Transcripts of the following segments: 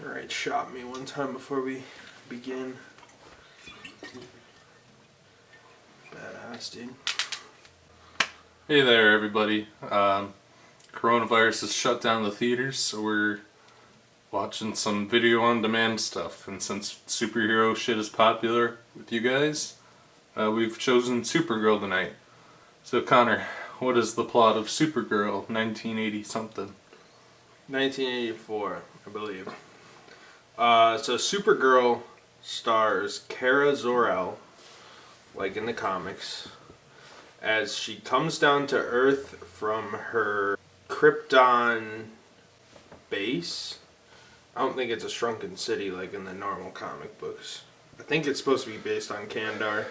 Alright, shot me one time before we begin. Badass, dude. Hey there, everybody. Coronavirus has shut down the theaters, so we're watching some video on demand stuff. And since superhero shit is popular with you guys, we've chosen Supergirl tonight. So, Connor, what is the plot of Supergirl 1980 something? 1984, I believe. So Supergirl stars Kara Zor-El, like in the comics, as she comes down to Earth from her Krypton base. I don't think it's a shrunken city like in the normal comic books. I think it's supposed to be based on Kandar,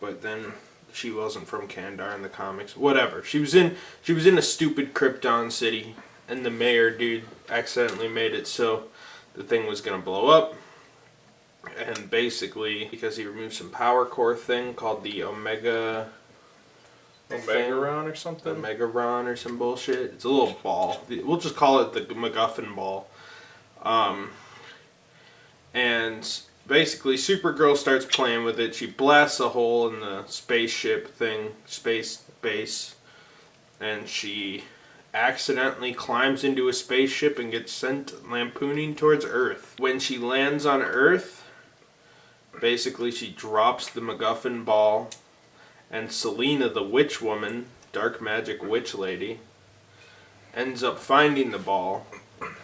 but then she wasn't from Kandar in the comics. Whatever. She was in a stupid Krypton city, and the mayor dude accidentally made it so the thing was gonna blow up. And basically, because he removed some power core thing called the Omegaron or something? Omegaron or some bullshit. It's a little ball. We'll just call it the MacGuffin ball. And basically, Supergirl starts playing with it. She blasts a hole in the spaceship thing, space base, and she accidentally climbs into a spaceship and gets sent lampooning towards Earth. When she lands on Earth, basically she drops the MacGuffin ball, and Selena, the witch woman, dark magic witch lady, ends up finding the ball,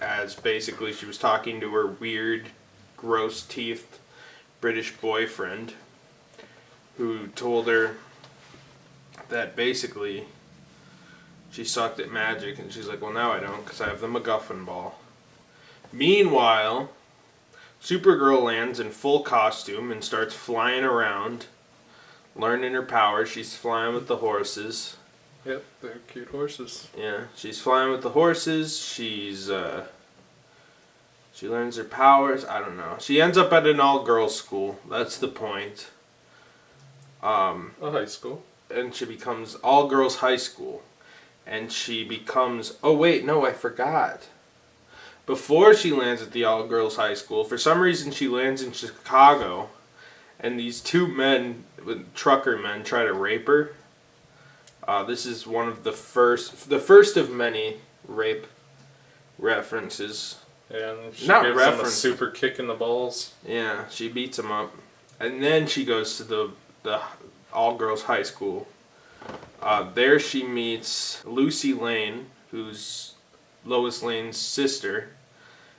as basically she was talking to her weird, gross-teethed British boyfriend, who told her that basically she sucked at magic, and she's like, well, now I don't, because I have the MacGuffin ball. Meanwhile, Supergirl lands in full costume and starts flying around, learning her powers. She's flying with the horses. Yep, they're cute horses. Yeah, she's flying with the horses. She learns her powers. I don't know. She ends up at an all-girls school. That's the point. A high school. And she becomes all-girls high school. And she becomes... Oh, wait, no, I forgot. Before she lands at the all-girls high school, for some reason she lands in Chicago, and these two men, trucker men, try to rape her. This is one of the first of many rape references. Yeah, and she Not gives reference. them a super kick in the balls. Yeah, she beats him up. And then she goes to the all-girls high school. There she meets Lucy Lane, who's Lois Lane's sister,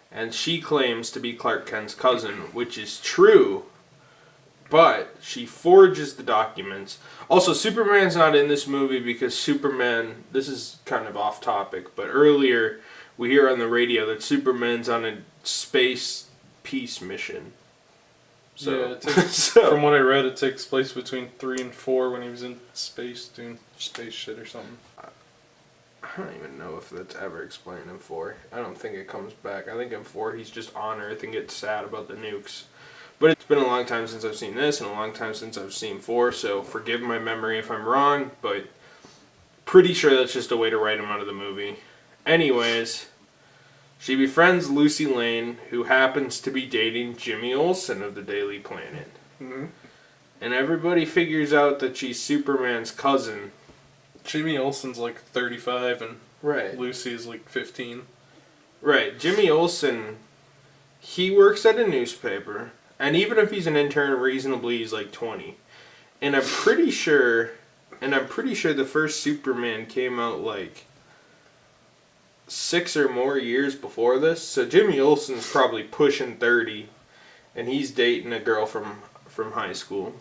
and she claims to be Clark Kent's cousin, which is true, but she forges the documents. Also, Superman's not in this movie because Superman, this is kind of off topic, but earlier we hear on the radio that Superman's on a space peace mission. So, yeah, from what I read, it takes place between 3 and 4 when he was in space doing space shit or something. I don't even know if that's ever explained in 4. I don't think it comes back. I think in 4 he's just on Earth and gets sad about the nukes. But it's been a long time since I've seen this and a long time since I've seen 4, so forgive my memory if I'm wrong, but pretty sure that's just a way to write him out of the movie. Anyways, she befriends Lucy Lane, who happens to be dating Jimmy Olsen of the Daily Planet. Mm-hmm. And everybody figures out that she's Superman's cousin. Jimmy Olsen's like 35 and Right. Lucy's like 15. Right. Jimmy Olsen, he works at a newspaper, and even if he's an intern, reasonably he's like 20. And I'm pretty sure the first Superman came out like 6 or more years before this. So Jimmy Olsen's probably pushing 30, and he's dating a girl from high school.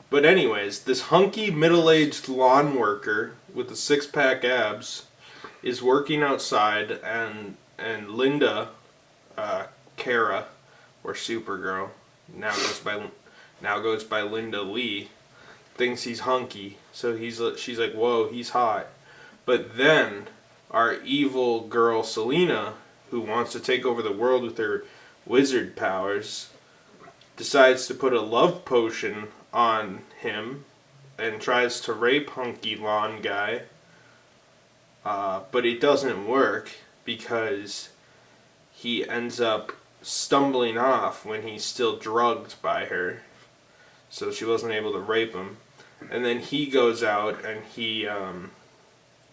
But anyways, this hunky middle-aged lawn worker with the six-pack abs is working outside, and Linda, Kara, or Supergirl, now goes by Linda Lee, thinks he's hunky. So she's like, whoa, he's hot. But then our evil girl Selena, who wants to take over the world with her wizard powers, decides to put a love potion on him and tries to rape hunky lawn guy. But it doesn't work because he ends up stumbling off when he's still drugged by her, so she wasn't able to rape him. And then he goes out and he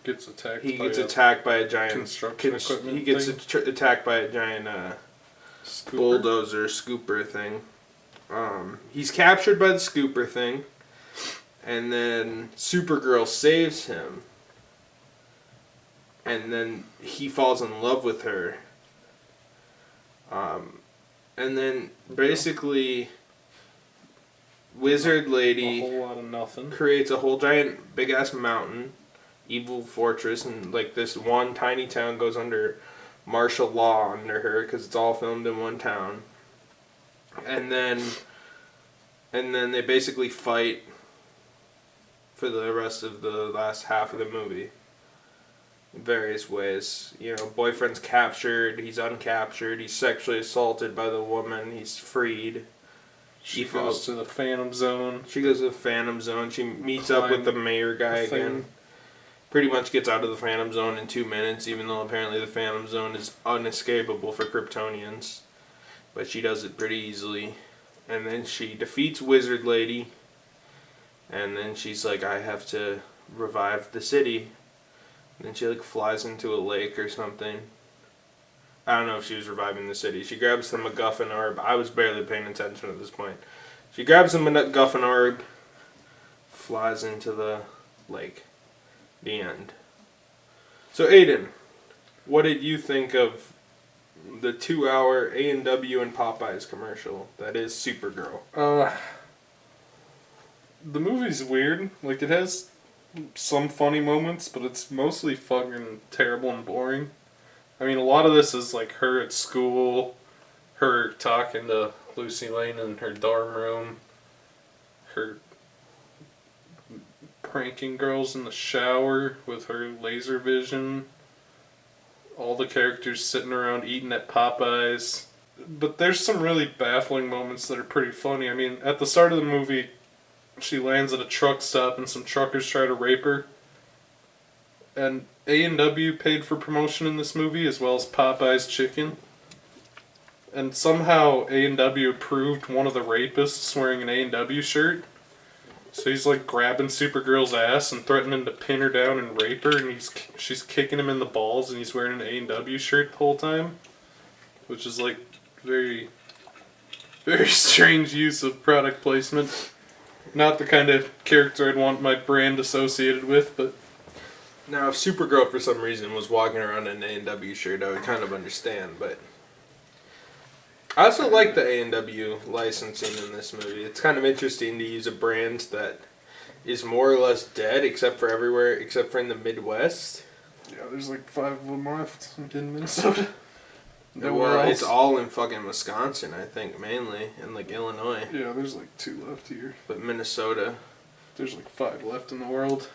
gets attacked. Attacked by a giant construction equipment. He gets attacked by a giant bulldozer scooper thing. He's captured by the scooper thing, and then Supergirl saves him, and then he falls in love with her. And then basically, Wizard Lady a whole lot of nothing. Creates a whole giant big ass mountain, evil fortress, and like this one tiny town goes under martial law under her because it's all filmed in one town. And then they basically fight for the rest of the last half of the movie. In various ways. You know, boyfriend's captured, he's uncaptured, he's sexually assaulted by the woman, he's freed. She goes to the Phantom Zone. She goes to the Phantom Zone. She meets up with the mayor guy again. Pretty much gets out of the Phantom Zone in 2 minutes, even though apparently the Phantom Zone is unescapable for Kryptonians. But she does it pretty easily. And then she defeats Wizard Lady. And then she's like, I have to revive the city. And then she like flies into a lake or something. I don't know if she was reviving the city. She grabs the MacGuffin orb. I was barely paying attention at this point. She grabs the MacGuffin orb, flies into the lake. The end. So Aiden, what did you think of the 2-hour A&W and Popeyes commercial that is Supergirl? The movie's weird. Like, it has some funny moments, but it's mostly fucking terrible and boring. I mean, a lot of this is like her at school, her talking to Lucy Lane in her dorm room, her pranking girls in the shower with her laser vision, all the characters sitting around eating at Popeyes. But there's some really baffling moments that are pretty funny. I mean, at the start of the movie, she lands at a truck stop and some truckers try to rape her. And A&W paid for promotion in this movie, as well as Popeye's Chicken. And somehow A&W approved one of the rapists wearing an A&W shirt. So he's like grabbing Supergirl's ass and threatening to pin her down and rape her, and she's kicking him in the balls, and he's wearing an A&W shirt the whole time. Which is like very, very strange use of product placement. Not the kind of character I'd want my brand associated with, but... Now, if Supergirl for some reason was walking around in an A&W shirt, I would kind of understand, but... I also like the A&W licensing in this movie. It's kind of interesting to use a brand that is more or less dead, except for everywhere, except for in the Midwest. Yeah, there's like 5 of them left in Minnesota. Well, it's all in fucking Wisconsin, I think, mainly, and like Illinois. Yeah, there's like 2 left here. But Minnesota. There's like 5 left in the world.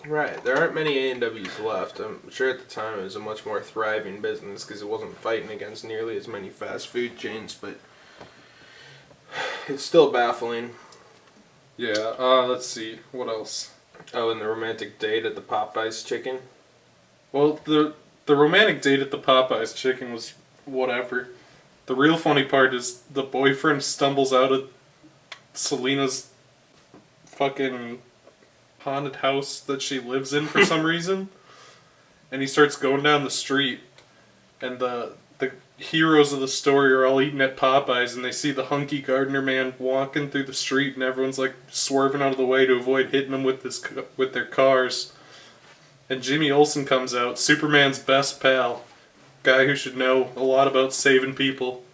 Right, there aren't many A&Ws left. I'm sure at the time it was a much more thriving business because it wasn't fighting against nearly as many fast food chains, but it's still baffling. Yeah, let's see, what else? Oh, and the romantic date at the Popeyes Chicken? Well, the romantic date at the Popeyes Chicken was whatever. The real funny part is the boyfriend stumbles out of Selena's fucking haunted house that she lives in for some reason, and he starts going down the street, and the heroes of the story are all eating at Popeyes, and they see the hunky gardener man walking through the street, and everyone's like swerving out of the way to avoid hitting him with their cars. And Jimmy Olsen comes out, Superman's best pal, guy who should know a lot about saving people.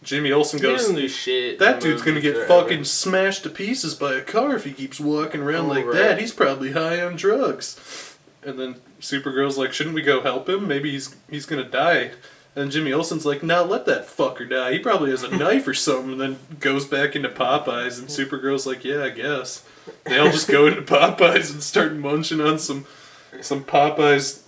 Jimmy Olsen goes, shit that dude's gonna get fucking smashed to pieces by a car if he keeps walking around that. He's probably high on drugs. And then Supergirl's like, shouldn't we go help him? Maybe he's gonna die. And Jimmy Olsen's like, nah, let that fucker die. He probably has a knife or something. And then goes back into Popeyes, and Supergirl's like, yeah, I guess. They all just go into Popeyes and start munching on some Popeyes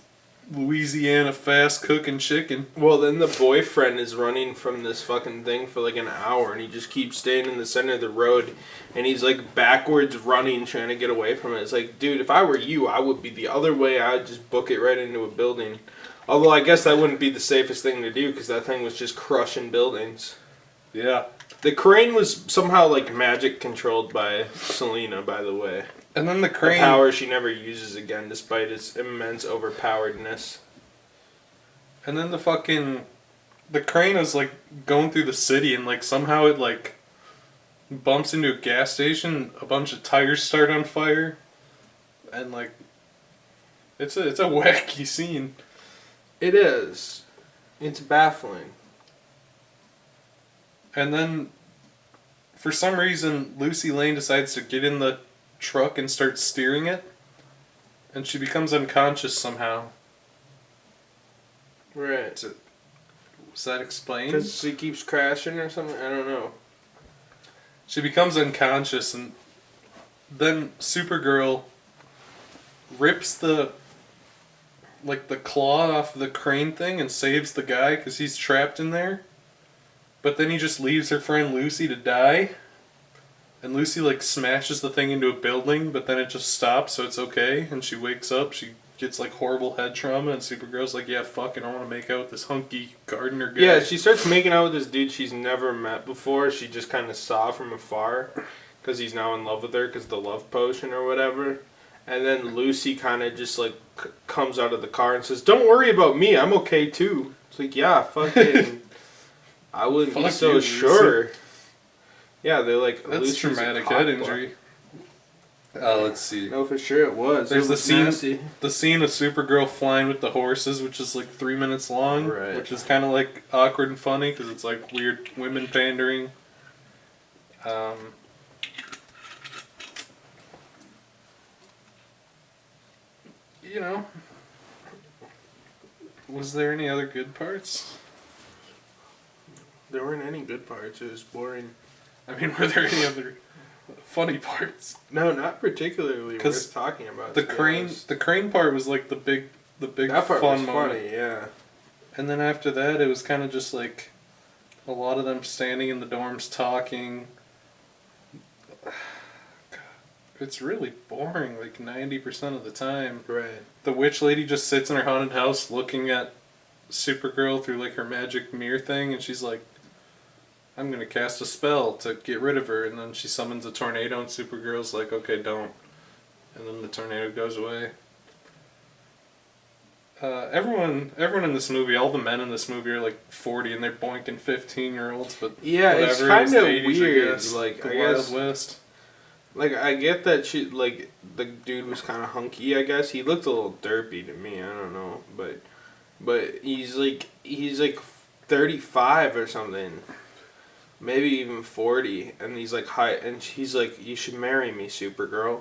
Louisiana fast cooking chicken. Well, then the boyfriend is running from this fucking thing for like an hour, and he just keeps staying in the center of the road, and he's like backwards running, trying to get away from it. It's like, dude, if I were you, I would be the other way. I'd just book it right into a building. Although I guess that wouldn't be the safest thing to do because that thing was just crushing buildings. Yeah. The crane was somehow like magic controlled by Selena, by the way. And then the crane... A power she never uses again despite its immense overpoweredness. And then the crane is like going through the city and like somehow it like bumps into a gas station, a bunch of tires start on fire, and like it's a wacky scene. It is. It's baffling. And then for some reason Lucy Lane decides to get in the truck and start steering it, and she becomes unconscious somehow. Right. Was that explained? Because she keeps crashing or something? I don't know. She becomes unconscious, and then Supergirl rips the claw off the crane thing and saves the guy because he's trapped in there. But then he just leaves her friend Lucy to die. And Lucy like smashes the thing into a building, but then it just stops, so it's okay. And she wakes up, she gets like horrible head trauma, and Supergirl's like, yeah, fuck it, I want to make out with this hunky gardener guy. Yeah, she starts making out with this dude she's never met before. She just kind of saw from afar because he's now in love with her because the love potion or whatever. And then Lucy kind of just like comes out of the car and says, "Don't worry about me, I'm okay too." It's like, yeah, fucking, I wouldn't be so sure. Yeah, they're like, that's Lucy's traumatic head injury. Let's see. No, for sure it was. There's it was nasty. the scene of Supergirl flying with the horses, which is like 3 minutes long, right. Which is kind of like awkward and funny because it's like weird women pandering. You know, was there any other good parts? There weren't any good parts. It was boring. I mean, were there any other funny parts? No, not particularly worth talking about. The crane part was like the big that part fun was moment. Funny, yeah. And then after that, it was kind of just like a lot of them standing in the dorms talking. It's really boring, like 90% of the time. Right. The witch lady just sits in her haunted house looking at Supergirl through like her magic mirror thing, and she's like, I'm gonna cast a spell to get rid of her, and then she summons a tornado, and Supergirl's like, okay, don't. And then the tornado goes away. Everyone in this movie, all the men in this movie are like 40, and they're boinking 15-year-olds, but yeah, whatever, it's kind of weird. Guess. Like, the I Wild guess, West. Like, I get that she, like, the dude was kind of hunky, I guess. He looked a little derpy to me, I don't know, but he's like 35 or something. Maybe even 40, and he's like, hi, and she's like, you should marry me, Supergirl.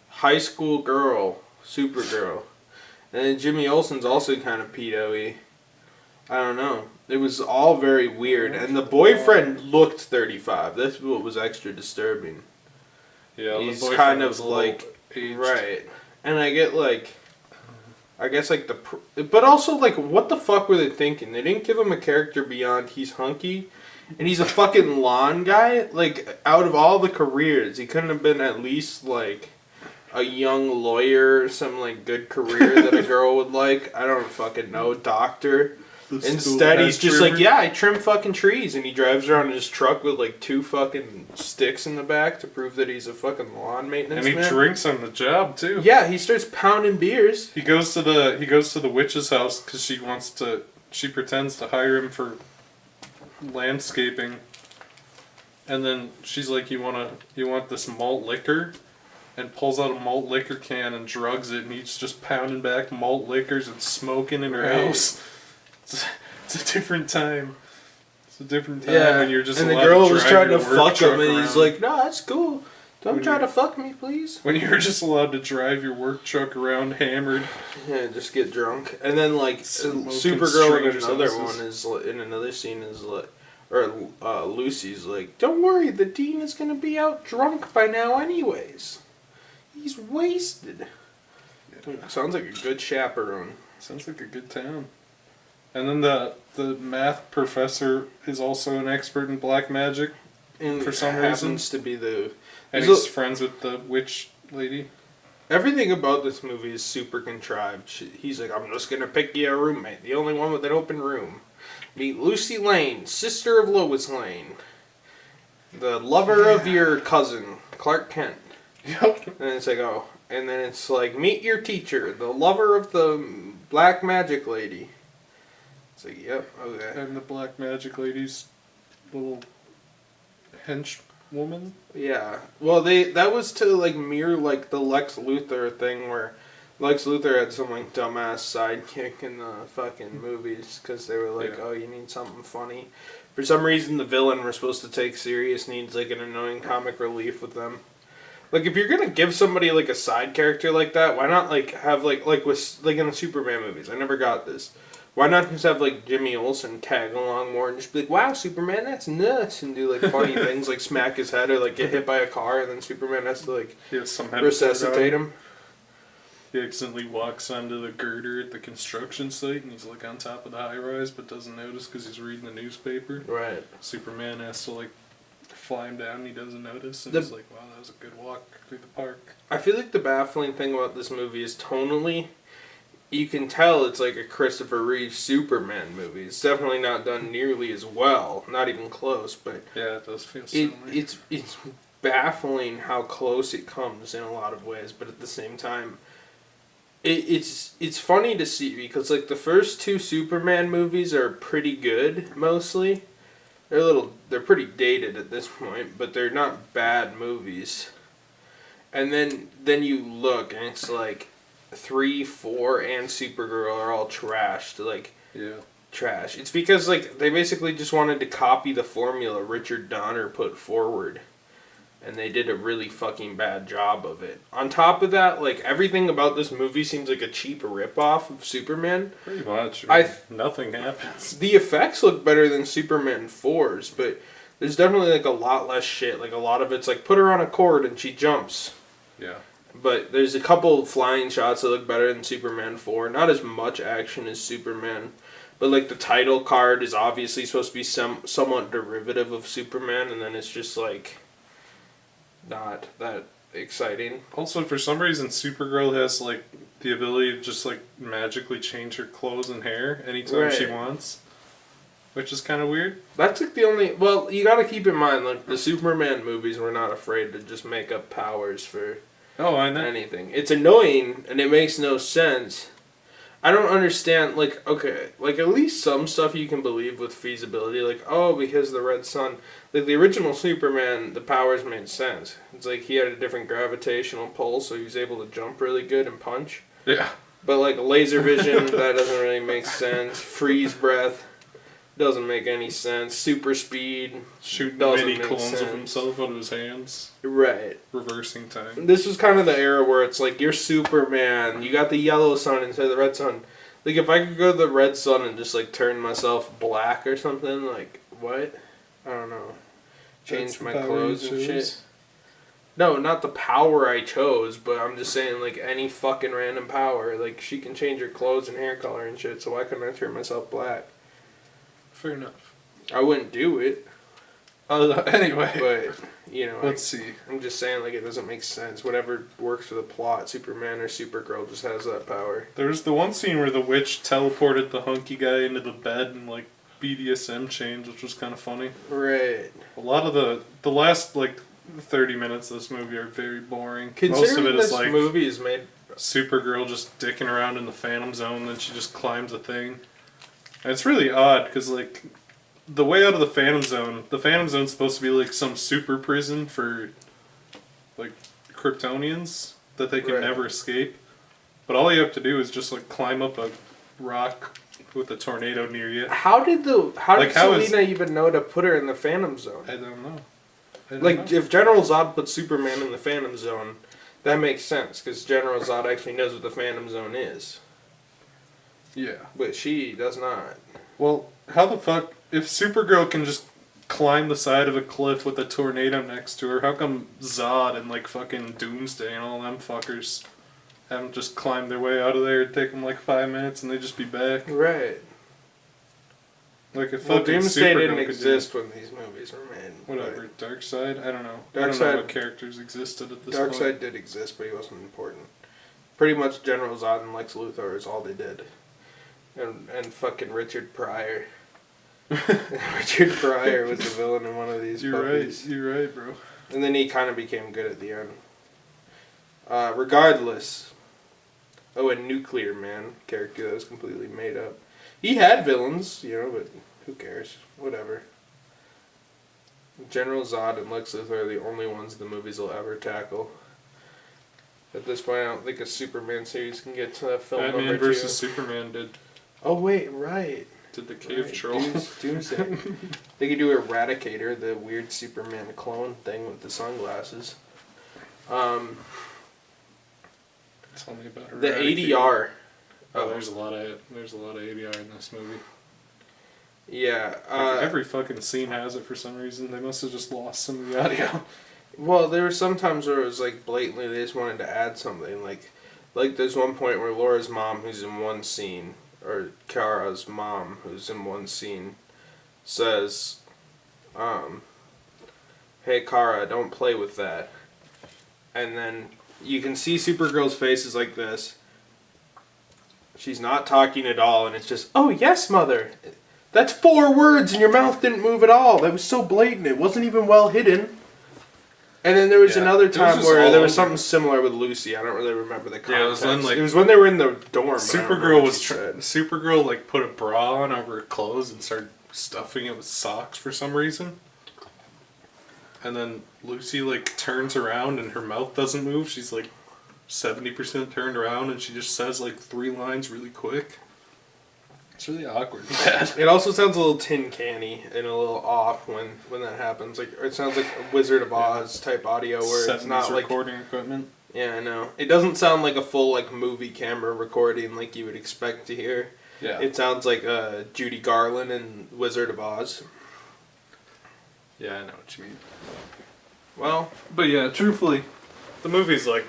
High school girl, Supergirl. And then Jimmy Olsen's also kind of pedo-y. I don't know. It was all very weird, and the boyfriend looked 35. That's what was extra disturbing. Yeah, he's kind of like, right. And I get like, I guess like but also like, what the fuck were they thinking? They didn't give him a character beyond he's hunky. And he's a fucking lawn guy? Like, out of all the careers, he couldn't have been at least, like, a young lawyer or some, like, good career that a girl would like. I don't fucking know. Doctor. Instead, he's just like, yeah, I trim fucking trees. And he drives around in his truck with, like, 2 fucking sticks in the back to prove that he's a fucking lawn maintenance man. And he drinks on the job, too. Yeah, he starts pounding beers. He goes to the witch's house because she pretends to hire him for landscaping, and then she's like, you want this malt liquor, and pulls out a malt liquor can and drugs it, and he's just pounding back malt liquors and smoking in her house. It's a different time. It's a different time when you're just, and the girl was trying to fuck him, and he's like, no, that's cool, don't try to fuck me, please. When you're just allowed to drive your work truck around hammered. Yeah, just get drunk. And then, like, Supergirl in another scene is like, or Lucy's like, don't worry, the dean is going to be out drunk by now anyways. He's wasted. Yeah. Sounds like a good chaperone. Sounds like a good town. And then the math professor is also an expert in black magic, and for some reason. To be the... And he's friends with the witch lady. Everything about this movie is super contrived. He's like, I'm just gonna pick you a roommate, the only one with an open room. Meet Lucy Lane, sister of Lois Lane, the lover of your cousin, Clark Kent. Yep. And it's like, oh, and then it's like, meet your teacher, the lover of the black magic lady. It's like, yep, okay. And the black magic lady's little hench woman. Yeah. Well, that was to like mirror like the Lex Luthor thing where Lex Luthor had some like dumbass sidekick in the fucking movies because they were like, oh, you need something funny. For some reason, the villain we're supposed to take serious needs like an annoying comic relief with them. Like if you're gonna give somebody like a side character like that, why not like have like with like in the Superman movies? I never got this. Why not just have like Jimmy Olsen tag along more and just be like, wow, Superman, that's nuts, and do like funny things like smack his head or like get hit by a car and then Superman has to like resuscitate him. He accidentally walks onto the girder at the construction site and he's like on top of the high rise but doesn't notice because he's reading the newspaper. Right. Superman has to like fly him down and he doesn't notice and he's like, wow, that was a good walk through the park. I feel like the baffling thing about this movie is tonally, you can tell it's like a Christopher Reeve Superman movie. It's definitely not done nearly as well, not even close, but yeah, it does feel similar. It's baffling how close it comes in a lot of ways, but at the same time, it's funny to see because like the first two Superman movies are pretty good mostly. They're pretty dated at this point, but they're not bad movies. And then you look and it's like 3, 4, and Supergirl are all trashed. Like, yeah, trash. It's because like they basically just wanted to copy the formula Richard Donner put forward, and they did a really fucking bad job of it. On top of that, like everything about this movie seems like a cheap ripoff of Superman. pretty much. Nothing happens. The effects look better than Superman 4's, but there's definitely like a lot less shit. Like a lot of it's like put her on a cord and she jumps. Yeah. But there's a couple flying shots that look better than Superman 4. Not as much action as Superman. But like the title card is obviously supposed to be somewhat derivative of Superman, and then it's just like not that exciting. Also, for some reason, Supergirl has like the ability to just like magically change her clothes and hair anytime she wants, which is kind of weird. That's like the only. Well, you got to keep in mind like the Superman movies were not afraid to just make up powers for. Oh, I know. Anything. It's annoying and it makes no sense. I don't understand, like, okay, like at least some stuff you can believe with feasibility, like, oh, because the red sun, like the original Superman, the powers made sense. It's like he had a different gravitational pull, so he was able to jump really good and punch. Yeah. But like laser vision, that doesn't really make sense. Freeze breath doesn't make any sense. Super speed shooting doesn't mini make clones sense. of himself out of his hands. Right. Reversing time. This was kind of the era where it's like, you're Superman, you got the yellow sun instead of the red sun. Like, if I could go to the red sun and just, like, turn myself black or something, like, what? I don't know. Change my clothes and shit. No, not the power I chose, but I'm just saying, like, any fucking random power. Like, she can change her clothes and hair color and shit, so why couldn't I turn myself black? Fair enough. I wouldn't do it. Anyway. But, you know. Let's see. I'm just saying, like, it doesn't make sense. Whatever works for the plot, Superman or Supergirl just has that power. There was the one scene where the witch teleported the hunky guy into the bed and, like, BDSM chains, which was kind of funny. Right. A lot of the last, like, 30 minutes of this movie are very boring. Considering most of it this is like movie is made Supergirl just dicking around in the Phantom Zone, then she just climbs a thing. And it's really odd because like the way out of the Phantom Zone's supposed to be like some super prison for like Kryptonians that they can never escape. But all you have to do is just like climb up a rock with a tornado near you. How did Selena even know to put her in the Phantom Zone? I don't know. If General Zod put Superman in the Phantom Zone, that makes sense, because General Zod actually knows what the Phantom Zone is. Yeah. But she does not. Well, how the fuck... If Supergirl can just climb the side of a cliff with a tornado next to her, how come Zod and, like, fucking Doomsday and all them fuckers haven't just climbed their way out of there? It'd take them, like, 5 minutes and they'd just be back. Right. Like, if fucking Doomsday Supergirl didn't could exist when these movies were made. Whatever. But Darkseid? I don't know. I don't Darkseid, know what characters existed at this point. Darkseid did exist, but he wasn't important. Pretty much General Zod and Lex Luthor is all they did. And fucking Richard Pryor. Richard Pryor was the villain in one of these puppies. You're right, bro. And then he kind of became good at the end. Regardless. Oh, and Nuclear Man, character that was completely made up. He had villains, but who cares? Whatever. General Zod and Lex Luthor are the only ones the movies will ever tackle. At this point, I don't think a Superman series can get to that film Batman number versus 2. Superman did Oh, wait, right. the cave Right. troll. Doomsday. They could do Eradicator, the weird Superman clone thing with the sunglasses. Tell me about The Eradicator. ADR. Oh, there's a lot of ADR in this movie. Yeah. Every fucking scene has it for some reason. They must have just lost some of the audio. Well, there were some times where it was like blatantly they just wanted to add something. Like there's one point where Laura's mom, who's in one scene, or Kara's mom, who's in one scene, says, "Hey Kara, don't play with that." And then you can see Supergirl's face is like this. She's not talking at all, and it's just, "Oh yes, mother. That's 4 words, and your mouth didn't move at all. That was so blatant. It wasn't even well hidden." And then there was another it was time just where all there was over. something similar with Lucy. I don't really remember the context. Yeah, it was when, like, it was when they were in the dorm. but I don't remember Supergirl what was she said. Supergirl like put a bra on over her clothes and started stuffing it with socks for some reason. And then Lucy like turns around and her mouth doesn't move. She's like 70% turned around and she just says like 3 lines really quick. It's really awkward and bad. It also sounds a little tin canny and a little off when that happens. Like it sounds like a Wizard of Oz type audio where it's not like recording equipment. Yeah, I know. It doesn't sound like a full like movie camera recording like you would expect to hear. Yeah. It sounds like Judy Garland in Wizard of Oz. Yeah, I know what you mean. Well, But yeah, truthfully, the movie's like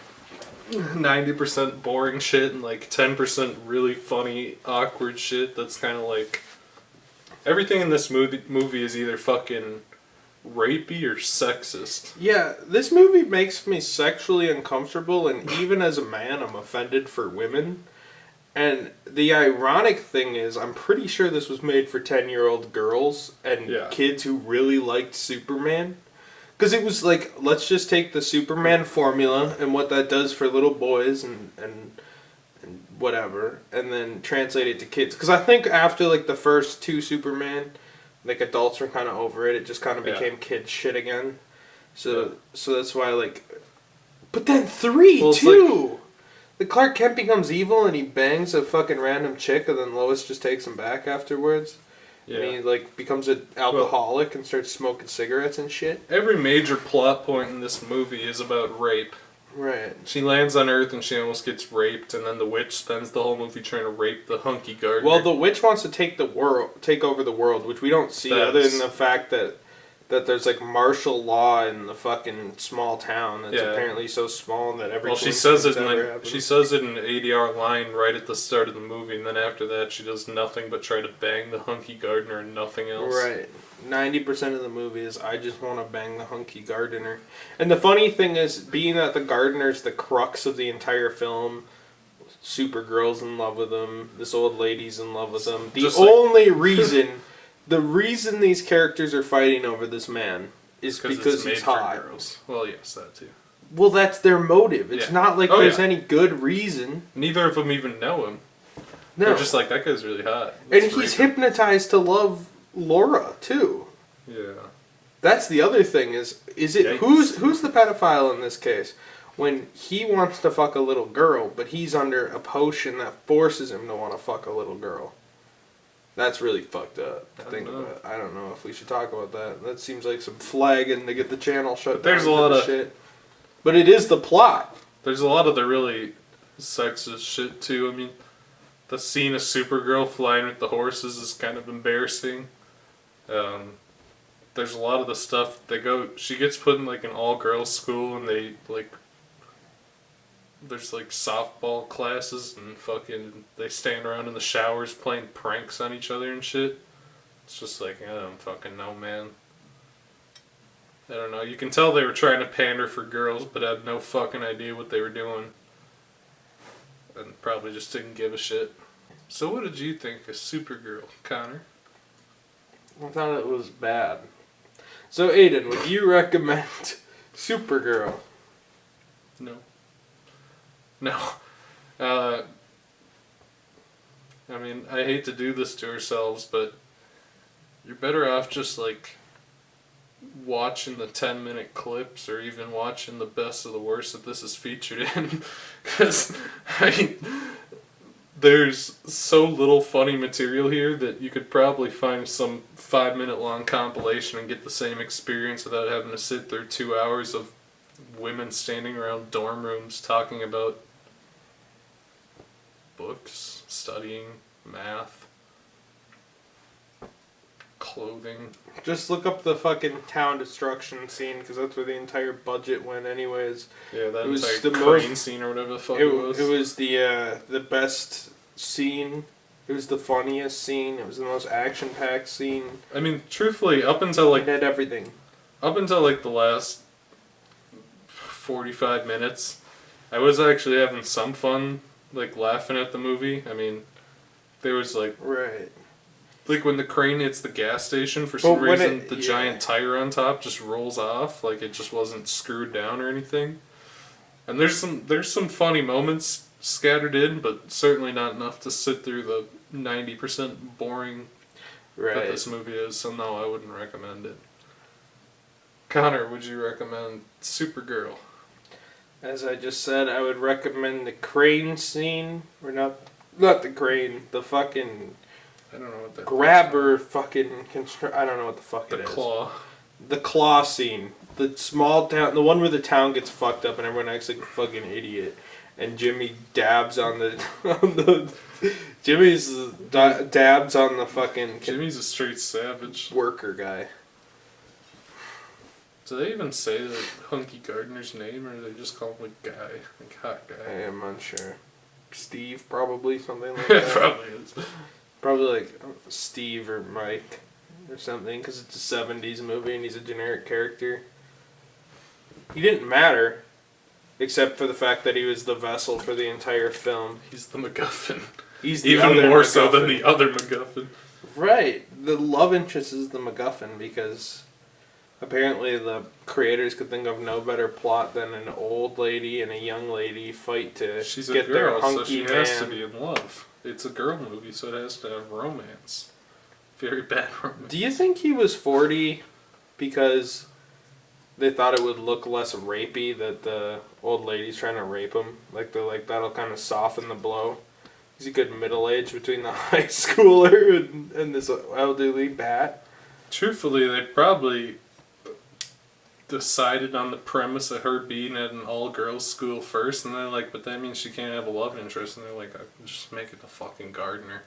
90% boring shit and like 10% really funny, awkward shit that's kind of like... Everything in this movie is either fucking rapey or sexist. yeah, this movie makes me sexually uncomfortable, and even as a man, I'm offended for women. And the ironic thing is, I'm pretty sure this was made for 10-year-old girls and kids who really liked Superman. Because it was like, let's just take the Superman formula and what that does for little boys and whatever, and then translate it to kids. Because I think after like the first 2 Superman, like adults were kind of over it. It just kind of became kid shit again. So that's why like, but then 3 too. The Clark Kent becomes evil and he bangs a fucking random chick, and then Lois just takes him back afterwards. Yeah. And he like becomes an alcoholic and starts smoking cigarettes and shit. Every major plot point in this movie is about rape. Right. She lands on Earth and she almost gets raped, and then the witch spends the whole movie trying to rape the hunky gardener. Well, the witch wants to take over the world, which we don't see other than the fact that there's like martial law in the fucking small town that's apparently so small that every she says it in an ADR line right at the start of the movie, and then after that she does nothing but try to bang the hunky gardener and nothing else. Right. 90% of the movie is I just want to bang the hunky gardener. And the funny thing is, being that the gardener's the crux of the entire film, Supergirl's in love with him, this old lady's in love with him. The reason these characters are fighting over this man is because he's hot. Girls. Well, yes, that too. Well, that's their motive. It's not like there's any good reason. Neither of them even know him. No. They're just like, that guy's really hot. And he's hypnotized to love Laura, too. Yeah. That's the other thing is it who's the pedophile in this case? When he wants to fuck a little girl, but he's under a potion that forces him to want to fuck a little girl. That's really fucked up to think about. I don't know if we should talk about that. That seems like some flagging to get the channel shut down. There's a lot of shit. But it is the plot. There's a lot of the really sexist shit too. I mean, the scene of Supergirl flying with the horses is kind of embarrassing. There's a lot of the stuff she gets put in like an all-girls school, and there's like softball classes and fucking they stand around in the showers playing pranks on each other and shit. It's just like, I don't fucking know, man. I don't know. You can tell they were trying to pander for girls, but had no fucking idea what they were doing. and probably just didn't give a shit. So what did you think of Supergirl, Connor? I thought it was bad. So Aiden, would you recommend Supergirl? No. No. I mean, I hate to do this to ourselves, but you're better off just like watching the 10-minute clips or even watching the best of the worst that this is featured in. Because, I mean, there's so little funny material here that you could probably find some 5-minute long compilation and get the same experience without having to sit through 2 hours of women standing around dorm rooms talking about books, studying, math, clothing. Just look up the fucking town destruction scene, because that's where the entire budget went anyways. Yeah, that It was entire the crane most- scene or whatever the fuck It it was. was the best scene. It was the funniest scene. It was the most action-packed scene. I mean, truthfully, up until It had everything. the last 45 minutes, I was actually having some fun, like laughing at the movie. I mean, there was like Right. when the crane hits the gas station, for some But when reason it- the yeah. giant tire on top just rolls off, like it just wasn't screwed down or anything. And there's some funny moments scattered in, but certainly not enough to sit through the 90% boring that Right. this movie is. So no, I wouldn't recommend it. Connor, would you recommend Supergirl? As I just said, I would recommend the crane scene, or not the crane, the fucking I don't know what that grabber fucking I don't know what the fuck The it is. claw. The claw scene. The small town, the one where the town gets fucked up and everyone acts like a fucking idiot. And Jimmy dabs on the, dabs on the fucking Jimmy's a straight savage. worker guy. Do they even say that Hunky Gardner's name, or do they just call him like guy, like hot I guy? am unsure. Steve, probably, something like It that. probably is. Probably like Steve or Mike or something, because it's a 70s movie and he's a generic character. He didn't matter, except for the fact that he was the vessel for the entire film. He's the MacGuffin. He's the Even other more so than MacGuffin. the other MacGuffin. Right. The love interest is the MacGuffin, because apparently the creators could think of no better plot than an old lady and a young lady fight to She's a get their girl, hunky so she man. has to be in love. It's a girl movie, so it has to have romance. Very bad romance. Do you think he was 40 because they thought it would look less rapey that the old lady's trying to rape him? Like they're like, that'll kind of soften the blow. He's a good middle age between the high schooler and this elderly bat. Truthfully, they probably decided on the premise of her being at an all-girls school first, and they're like, but that means she can't have a love interest, and they're like, just make it the fucking gardener.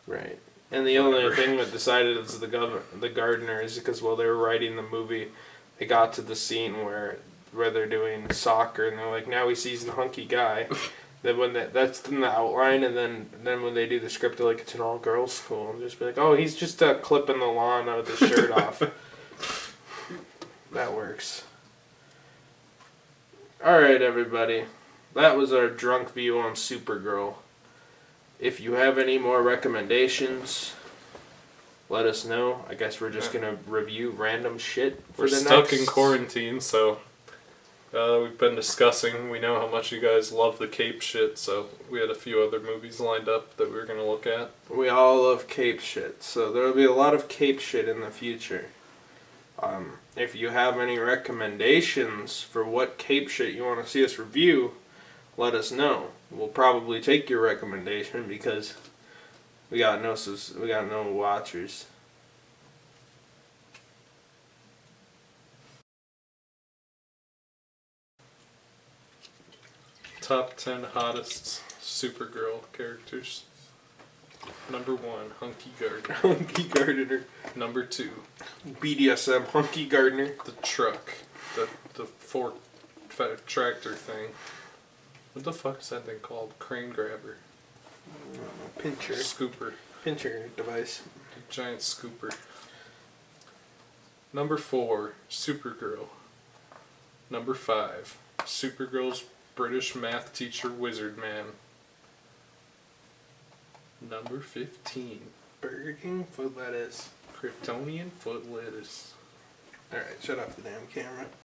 Right. And the only Whatever. thing that decided it's the gardener is because while they were writing the movie, they got to the scene where they're doing soccer, and they're like, now he sees the hunky guy. Then when that's in the outline, and then when they do the script, they're like, it's an all-girls school, and just be like, oh, he's just clipping the lawn with his shirt off. That works. Alright, everybody. That was our drunk view on Supergirl. If you have any more recommendations, let us know. I guess we're just going to review random shit for We're the stuck next... in quarantine, so we've been discussing. We know how much you guys love the Cape shit, so we had a few other movies lined up that we were going to look at. We all love Cape shit, so there will be a lot of Cape shit in the future. If you have any recommendations for what Cape shit you want to see us review, let us know. We'll probably take your recommendation because we got no watchers. Top 10 hottest Supergirl characters. Number 1, Hunky Gardner. Hunky Gardener. Number 2, BDSM Hunky Gardener. the truck. The fork tractor thing. What the fuck is that thing called? Crane grabber. Pincher. Scooper. Pincher device. Giant scooper. Number 4, Supergirl. Number 5, Supergirl's British math teacher wizard man. Number 15. Burger King foot lettuce. Kryptonian foot lettuce. Alright, shut off the damn camera.